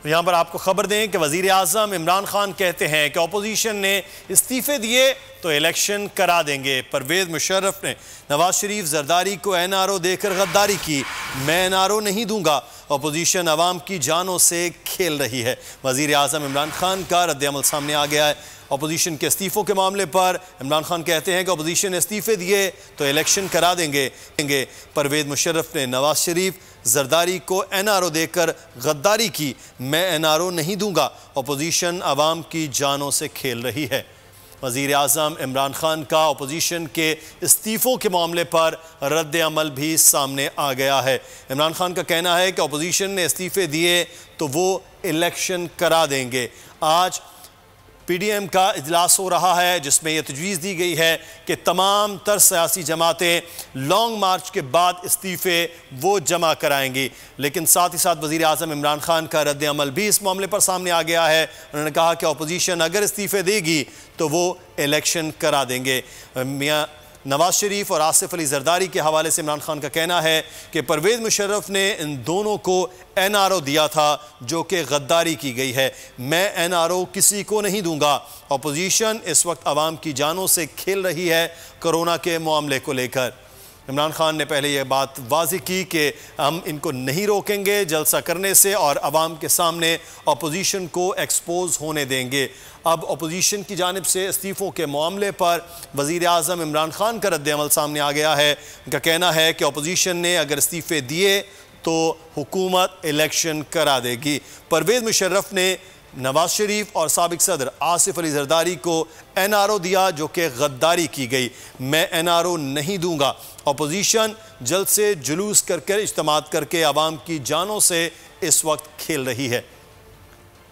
यहाँ पर आपको खबर दें कि वज़ीर आज़म इमरान खान कहते हैं कि अपोजिशन ने इस्तीफे दिए तो इलेक्शन करा देंगे। परवेज़ मुशर्रफ ने नवाज शरीफ जरदारी को NRO देकर गद्दारी की, मैं NRO नहीं दूंगा, अपोजिशन अवाम की जानों से खेल रही है। वज़ीर आज़म इमरान खान का रद्द-ए-अमल सामने आ गया है। अपोजिशन के इस्तीफ़ों के मामले पर इमरान खान कहते हैं कि अपोजिशन ने इस्तीफ़े दिए तो इलेक्शन करा देंगे। परवेज़ मुशर्रफ ने नवाज शरीफ जरदारी को NRO देकर गद्दारी की, मैं NRO नहीं दूंगा, अपोजिशन अवाम की जानों से खेल रही है। वज़ीर आज़म इमरान खान का अपोजिशन के इस्तीफ़ों के मामले पर रद्द अमल भी सामने आ गया है। इमरान खान का कहना है कि अपोजिशन ने इस्तीफ़े दिए तो वो इलेक्शन करा देंगे। आज PDM का इजलास हो रहा है जिसमें यह तजवीज़ दी गई है कि तमाम तर सियासी जमातें लॉन्ग मार्च के बाद इस्तीफ़े वो जमा कराएंगी। लेकिन साथ ही साथ वज़ीर आज़म इमरान खान का रद्द अमल भी इस मामले पर सामने आ गया है। उन्होंने कहा कि अपोजिशन अगर इस्तीफ़े देगी तो वो इलेक्शन करा देंगे। मियाँ नवाज शरीफ और आसिफ अली जरदारी के हवाले से इमरान खान का कहना है कि परवेज़ मुशर्रफ ने इन दोनों को NRO दिया था जो कि गद्दारी की गई है, मैं NRO किसी को नहीं दूंगा, अपोजिशन इस वक्त आवाम की जानों से खेल रही है कोरोना के मामले को लेकर। इमरान खान ने पहले यह बात वाज़ेह की कि हम इनको नहीं रोकेंगे जलसा करने से और आवाम के सामने अपोजिशन को एक्सपोज होने देंगे। अब अपोजिशन की जानिब से इस्तीफ़ों के मामले पर वज़ीर आज़म इमरान खान का रद्द-ए-अमल सामने आ गया है। उनका कहना है कि अपोजिशन ने अगर इस्तीफ़े दिए तो हुकूमत इलेक्शन करा देगी। परवेज़ मुशर्रफ ने नवाज शरीफ और साबिक सदर आसिफ अली जरदारी को NRO दिया जो कि गद्दारी की गई, मैं NRO नहीं दूंगा, अपोजिशन जल्द से जुलूस करके इज्तिमात करके आवाम की जानों से इस वक्त खेल रही है।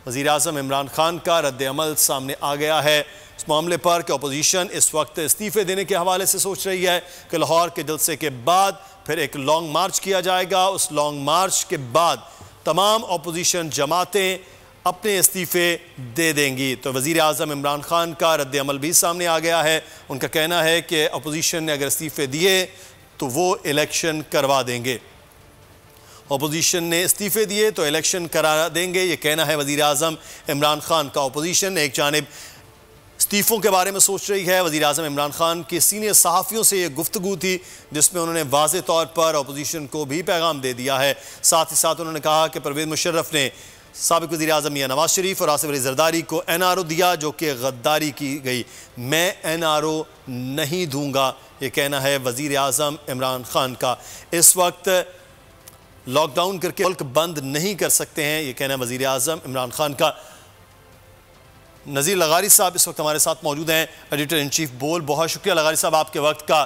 वज़ीर आज़म इमरान खान का रद्द अमल सामने आ गया है इस मामले पर कि अपोजिशन इस वक्त इस्तीफ़े देने के हवाले से सोच रही है कि लाहौर के जलसे के बाद फिर एक लॉन्ग मार्च किया जाएगा। उस लॉन्ग मार्च के बाद तमाम अपोजिशन जमातें अपने इस्तीफ़े दे देंगी। तो वज़ीर आज़म इमरान खान का रद्द अमल भी सामने आ गया है। उनका कहना है कि अपोजिशन ने अगर इस्तीफ़े दिए तो वो इलेक्शन करवा देंगे, अपोजिशन ने इस्तीफ़े दिए तो इलेक्शन करा देंगे, ये कहना है वज़ीर आज़म इमरान खान का। अपोजिशन एक जानिब इस्तीफ़ों के बारे में सोच रही है। वज़ीर आज़म इमरान खान के सीनियर सहाफ़ियों से ये गुफ्तगू थी जिसमें उन्होंने वाज़ेह तौर पर अपोजिशन को भी पैगाम दे दिया है। साथ ही साथ उन्होंने कहा कि परवेज़ मुशर्रफ ने साबिक़ वज़ीर आज़म मियां नवाज शरीफ और आसिफ अली जरदारी को NRO दिया जो कि गद्दारी की गई, मैं NRO नहीं दूंगा, ये कहना है वज़ीर आज़म इमरान खान का। इस वक्त लॉकडाउन करके मुल्क बंद नहीं कर सकते हैं, ये कहना है वज़ीर आज़म इमरान खान का। नज़ीर लगारी साहब इस वक्त हमारे साथ मौजूद हैं, एडिटर इन चीफ बोल। बहुत शुक्रिया लगारी साहब आपके वक्त का।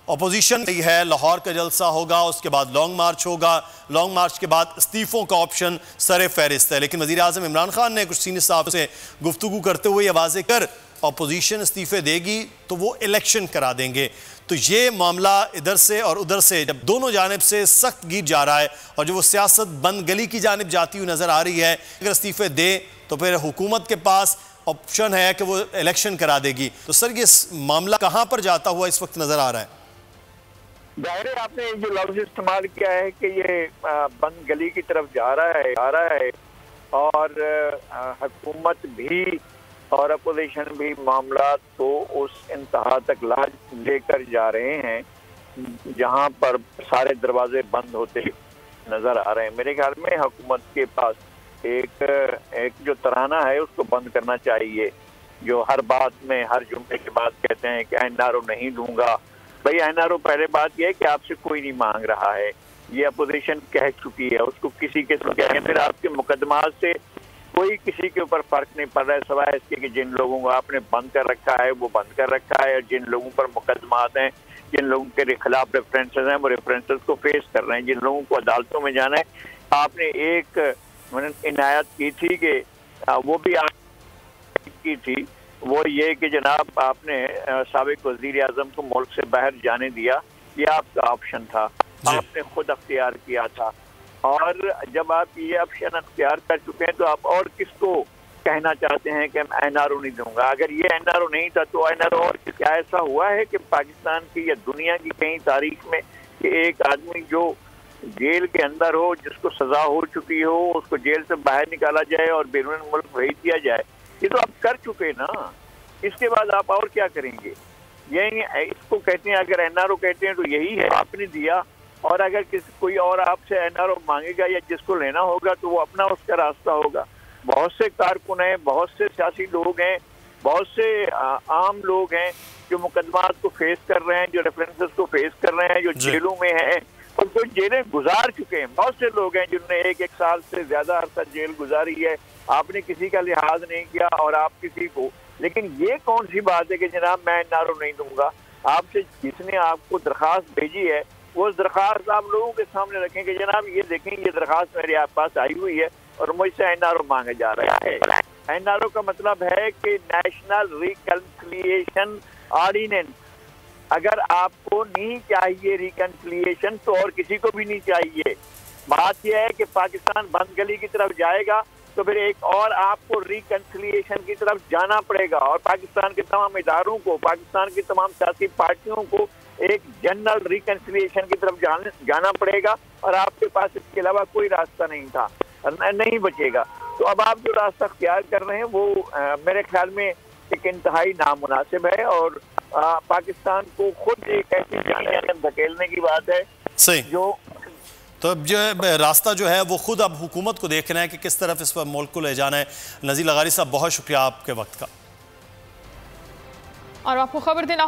अपोजिशन है, लाहौर का जलसा होगा, उसके बाद लॉन्ग मार्च होगा, लॉन्ग मार्च के बाद इस्तीफ़ों का ऑप्शन सर फहरिस्त है। लेकिन वज़ीर आज़म इमरान खान ने कुछ सीनियर साहब से गुफ्तगू करते हुए यह वाज़ेह कर अपोजिशन इस्तीफ़े देगी तो वो इलेक्शन करा देंगे। तो ये मामला इधर से और उधर से जब दोनों जानिब से सख्त गिर जा रहा है और जो वो सियासत बंद गली की जानिब जाती हुई नज़र आ रही है, अगर इस्तीफ़े दे तो फिर हुकूमत के पास ऑप्शन है कि वो इलेक्शन करा देगी। तो सर ये मामला कहाँ पर जाता हुआ इस वक्त नज़र आ रहा है? जाहिर है आपने जो लफ्ज़ इस्तेमाल किया है कि ये बंद गली की तरफ जा रहा है और हुकूमत भी और अपोजिशन भी मामला तो उस इंतहा तक लेकर जा रहे हैं जहां पर सारे दरवाजे बंद होते नजर आ रहे हैं। मेरे ख्याल में हुकूमत के पास एक जो तराना है उसको बंद करना चाहिए, जो हर बात में हर जुमले के बाद कहते हैं कि NRO नहीं दूंगा। भाई NRO पहले बात यह है कि आपसे कोई नहीं मांग रहा है, ये अपोजिशन कह चुकी है, उसको किसी के फिर आपके मुकदमात से कोई किसी के ऊपर फर्क नहीं पड़ रहा है सिवाय इसके कि जिन लोगों को आपने बंद कर रखा है वो बंद कर रखा है और जिन लोगों पर मुकदमात हैं, जिन लोगों के खिलाफ रेफरेंसेस हैं वो रेफरेंसेस को फेस कर रहे हैं, जिन लोगों को अदालतों में जाना है। आपने एक इनायत की थी कि वो भी की थी, वो ये कि जनाब आपने साबिक वज़ीर आज़म को मुल्क से बाहर जाने दिया, ये आपका ऑप्शन था, आपने खुद अख्तियार किया था। और जब आप ये ऑप्शन अख्तियार कर चुके हैं तो आप और किसको कहना चाहते हैं कि मैं NRO नहीं दूंगा? अगर ये NRO नहीं था तो NRO और क्या ऐसा हुआ है कि पाकिस्तान की या दुनिया की कहीं तारीख में कि एक आदमी जो जेल के अंदर हो, जिसको सजा हो चुकी हो उसको जेल से बाहर निकाला जाए और बैरून मुल्क भेज दिया जाए। ये तो आप कर चुके ना, इसके बाद आप और क्या करेंगे? यही इसको कहते हैं, अगर एनआरओ कहते हैं तो यही है, आपने दिया। और अगर कोई और आपसे एनआरओ मांगेगा या जिसको लेना होगा तो वो अपना उसका रास्ता होगा। बहुत से कारकुन हैं, बहुत से सियासी लोग हैं, बहुत से आम लोग हैं जो मुकदमात को फेस कर रहे हैं, जो रेफरेंसेस को फेस कर रहे हैं, जो जेलों में हैं और जो जेलें गुजार चुके हैं। बहुत से लोग हैं जिन्होंने एक साल से ज्यादा अरसा जेल गुजारी है। आपने किसी का लिहाज नहीं किया और आप किसी को, लेकिन ये कौन सी बात है कि जनाब मैं एनआरओ नहीं दूंगा? आपसे जिसने आपको दरखास्त भेजी है वो दरखास्त आप लोगों के सामने रखें कि जनाब ये देखें, ये दरखास्त मेरे आप पास आई हुई है और मुझसे एनआरओ मांगा जा रहा है। एनआरओ का मतलब है कि नेशनल रिकंसिलिएशन ऑर्डिनेंस। अगर आपको नहीं चाहिए रिकंसिलिएशन तो और किसी को भी नहीं चाहिए। बात यह है कि पाकिस्तान बंद गली की तरफ जाएगा तो फिर एक और आपको रिकंसिलिएशन की तरफ जाना पड़ेगा और पाकिस्तान के तमाम इदारों को, पाकिस्तान की तमाम सियासी पार्टियों को एक जनरल रिकंसिलिएशन की तरफ जाना पड़ेगा और आपके पास इसके अलावा कोई रास्ता नहीं था, नहीं बचेगा। तो अब आप जो रास्ता अख्तियार कर रहे हैं वो मेरे ख्याल में एक इंतहाई नामुनासिब है और पाकिस्तान को खुद एक ऐसी जंग धकेलने की बात है सही। जो तो अब जो है रास्ता जो है वो खुद अब हुकूमत को देखना है कि किस तरफ इस पर मुल्क को ले जाना है। नज़ीर लगारी साहब, बहुत शुक्रिया आपके वक्त का। और आपको खबर देना